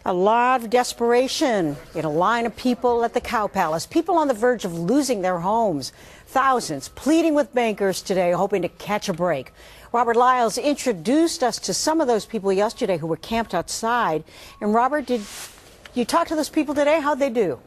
A lot of desperation in a line of people at the Cow Palace, people on the verge of losing their homes. Thousands pleading with bankers today, hoping to catch a break. Robert Lyles introduced us to some of those people yesterday who were camped outside. And Robert, did you talk to those people today? How'd they do?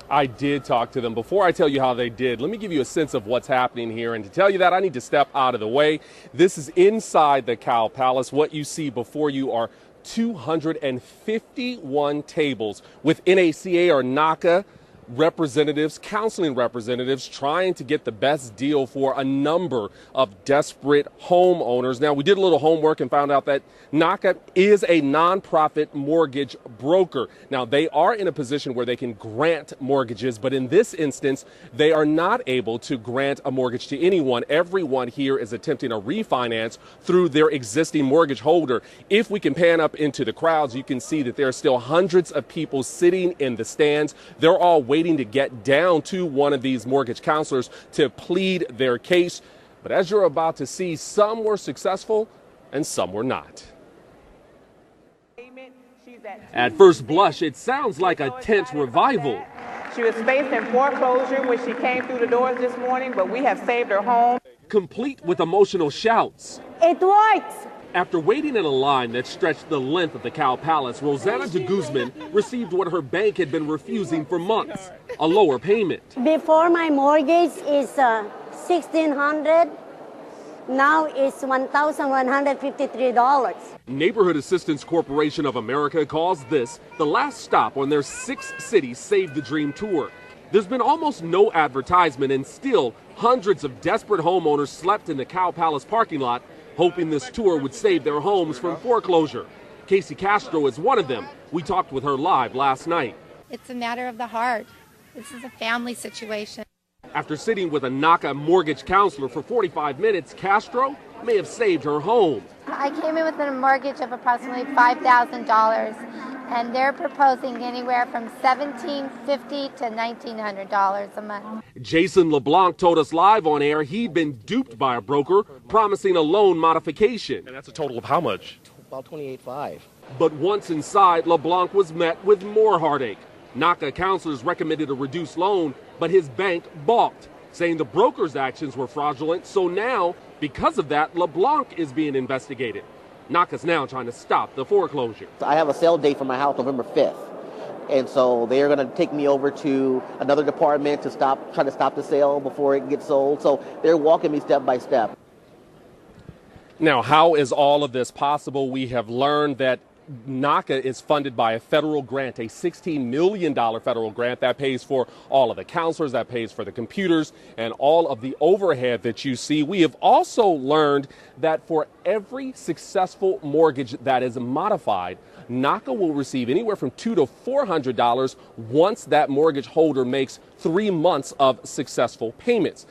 I did talk to them. Before I tell you how they did, let me give you a sense of what's happening here. And to tell you that, I need to step out of the way. This is inside the Cow Palace. What you see before you are 251 tables with NACA or NACA representatives, counseling representatives, trying to get the best deal for a number of desperate homeowners. Now, we did a little homework and found out that NACA is a nonprofit mortgage broker. Now, they are in a position where they can grant mortgages, but in this instance, they are not able to grant a mortgage to anyone. Everyone here is attempting a refinance through their existing mortgage holder. If we can pan up into the crowds, you can see that there are still hundreds of people sitting in the stands. They're all waiting to get down to one of these mortgage counselors to plead their case. But as you're about to see, some were successful and some were not. At first blush, it sounds like a tense revival. She was faced in foreclosure when she came through the doors this morning, but we have saved her home. Complete with emotional shouts. It works! After waiting in a line that stretched the length of the Cow Palace, Rosanna de Guzman received what her bank had been refusing for months, a lower payment. Before, my mortgage is $1,600. Now it's $1,153. Neighborhood Assistance Corporation of America calls this the last stop on their 6-city Save the Dream tour. There's been almost no advertisement, and still hundreds of desperate homeowners slept in the Cow Palace parking lot, hoping this tour would save their homes from foreclosure. Casey Castro is one of them. We talked with her live last night. It's a matter of the heart. This is a family situation. After sitting with a NACA mortgage counselor for 45 minutes, Castro may have saved her home. I came in with a mortgage of approximately $5,000, and they're proposing anywhere from $1,750 to $1,900 a month. Jason LeBlanc told us live on air he'd been duped by a broker promising a loan modification. And that's a total of how much? About $28,500. But once inside, LeBlanc was met with more heartache. NACA counselors recommended a reduced loan, but his bank balked, saying the broker's actions were fraudulent. So now, because of that, LeBlanc is being investigated. NACA's now trying to stop the foreclosure. I have a sale date for my house November 5th. And so they're going to take me over to another department to try to stop the sale before it gets sold. So they're walking me step by step. Now, how is all of this possible? We have learned that NACA is funded by a federal grant, a $16 million federal grant that pays for all of the counselors, that pays for the computers and all of the overhead that you see. We have also learned that for every successful mortgage that is modified, NACA will receive anywhere from $200 to $400 once that mortgage holder makes 3 months of successful payments.